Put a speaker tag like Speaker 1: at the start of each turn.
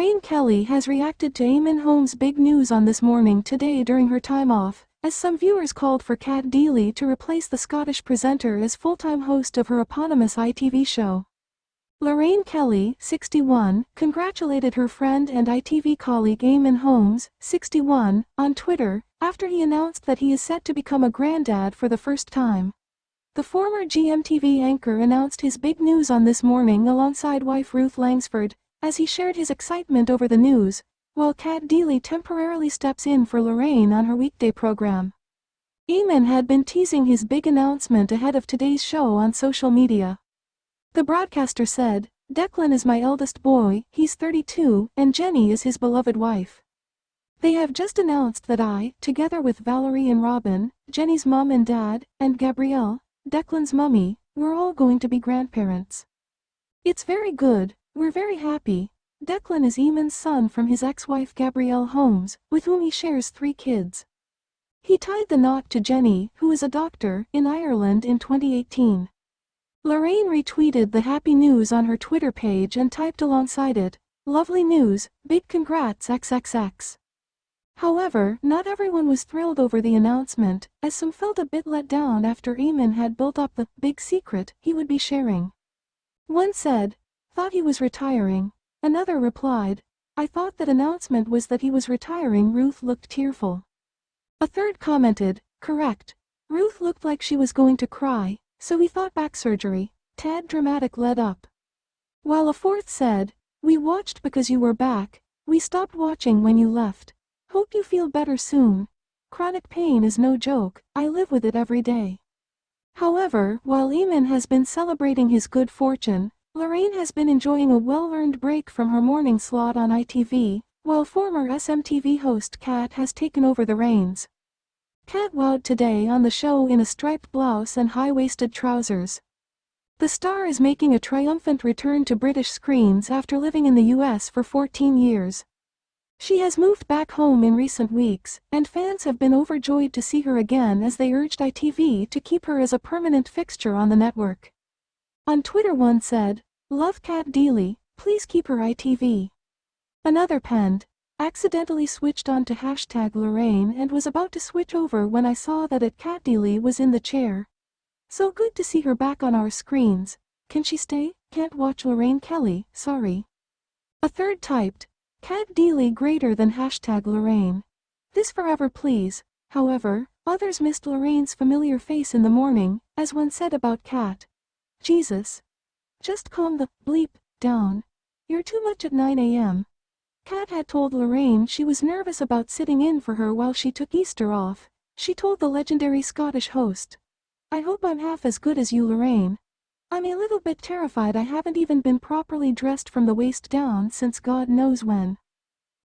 Speaker 1: Lorraine Kelly has reacted to Eamonn Holmes' big news on This Morning Today during her time off, as some viewers called for Cat Deeley to replace the Scottish presenter as full-time host of her eponymous ITV show. Lorraine Kelly, 61, congratulated her friend and ITV colleague Eamonn Holmes, 61, on Twitter, after he announced that he is set to become a granddad for the first time. The former GMTV anchor announced his big news on This Morning alongside wife Ruth Langsford, as he shared his excitement over the news, while Cat Deeley temporarily steps in for Lorraine on her weekday program. Eamonn had been teasing his big announcement ahead of today's show on social media. The broadcaster said, "Declan is my eldest boy, he's 32, and Jenny is his beloved wife. They have just announced that I, together with Valerie and Robin, Jenny's mom and dad, and Gabrielle, Declan's mummy, we're all going to be grandparents. It's very good, we're very happy." Declan is Eamonn's son from his ex-wife Gabrielle Holmes, with whom he shares 3 kids. He tied the knot to Jenny, who is a doctor, in Ireland in 2018. Lorraine retweeted the happy news on her Twitter page and typed alongside it, "Lovely news, big congrats XXX." However, not everyone was thrilled over the announcement, as some felt a bit let down after Eamonn had built up the big secret he would be sharing. One said, "Thought he was retiring." Another replied, "I thought that announcement was that he was retiring." Ruth looked tearful. A third commented, "Correct. Ruth looked like she was going to cry, so we thought back surgery, tad dramatic led up." While a fourth said, "We watched because you were back, we stopped watching when you left. Hope you feel better soon. Chronic pain is no joke, I live with it every day." However, while Eamonn has been celebrating his good fortune, Lorraine has been enjoying a well-earned break from her morning slot on ITV, while former SMTV host Cat has taken over the reins. Cat wowed today on the show in a striped blouse and high-waisted trousers. The star is making a triumphant return to British screens after living in the US for 14 years. She has moved back home in recent weeks, and fans have been overjoyed to see her again as they urged ITV to keep her as a permanent fixture on the network. On Twitter one said, "Love Cat Deeley, please keep her ITV." Another penned, "Accidentally switched on to #Lorraine and was about to switch over when I saw that Cat Deeley was in the chair. So good to see her back on our screens. Can she stay? Can't watch Lorraine Kelly, sorry." A third typed, "Cat Deeley greater than #Lorraine. This forever please." However, others missed Lorraine's familiar face in the morning, as one said about Cat, "Jesus. Just calm the bleep down. You're too much at 9 a.m. Cat had told Lorraine she was nervous about sitting in for her while she took Easter off. She told the legendary Scottish host, "I hope I'm half as good as you, Lorraine. I'm a little bit terrified. I haven't even been properly dressed from the waist down since God knows when."